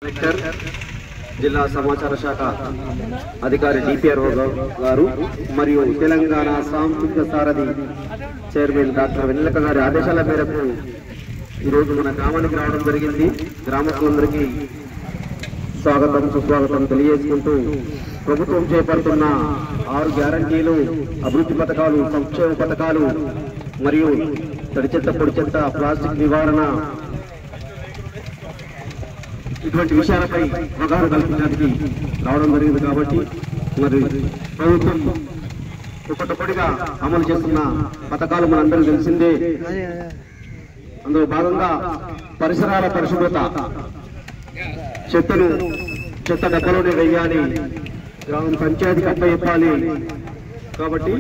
Collector జిల్లా సమాచార శాఖ అధికారి డిపిఆర్ఓ గారు మరియు తెలంగాణ సాంస్కృతిక సారథి చైర్మన్ డాక్టర్ వెన్నెలక గారి ఆదేశాల మేరకు ఈరోజు మన గ్రామానికి రావడం జరిగింది. గ్రామస్తులందరికీ స్వాగతం సుస్వాగతం తెలియజేసుకుంటూ ప్రభుత్వం చేపడుతున్న 6 గ్యారంటీలు, అభివృద్ధి పథకాలు, సంక్షేమ పథకాలు మరియు తడి చెత్త, పొడి చెత్త, ప్లాస్టిక్ నివారణ ఇటువంటి విషయాలపై అవగాహన కల్పించడానికి రావడం జరిగింది. కాబట్టి మరి ప్రభుత్వం ఒక్కొక్కటిగా అమలు చేస్తున్న పథకాలు మనందరికీ తెలిసిందే. అందులో భాగంగా పరిసరాల పరిశుభ్రత, చెత్త డబ్బలోనే వేయాలి, గ్రామ పంచాయతీకి అప్పచెప్పాలి. కాబట్టి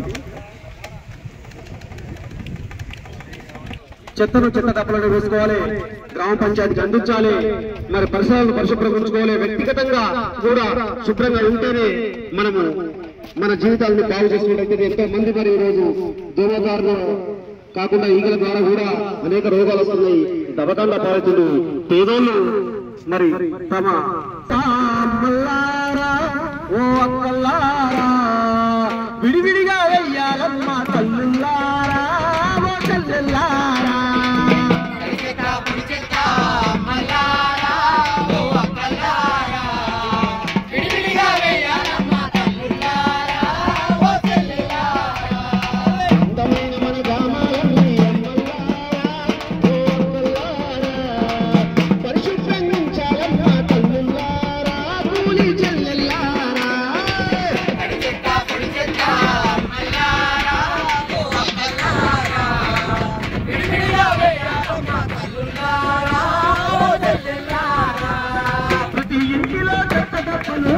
చెత్త డబ్బలోనే వేసుకోవాలి, గ్రామ పంచాయతీకి అందించాలి. మరి పరిసరాలను పరిశుభ్రంగా ఉంచుకోవాలి. వ్యక్తిగతంగా కూడా శుభ్రంగా ఉంటేనే మనము మన జీవితాలను బాగు చేసుకున్నట్లయితే ఎంతో మంది మరి ఈరోజు దోమదారులు కాకుండా ఈగల ద్వారా కూడా అనేక రోగాలు వస్తున్నాయి. దవకాండ పాలితులు పేదోళ్ళు మరి తమ విడివిడిగా వెయ్యాలమ్మా తల్లుల్లారా, ఓ తల్లుల్లారా. ప్రతి ఇంటిలో చెత్త డబ్బలు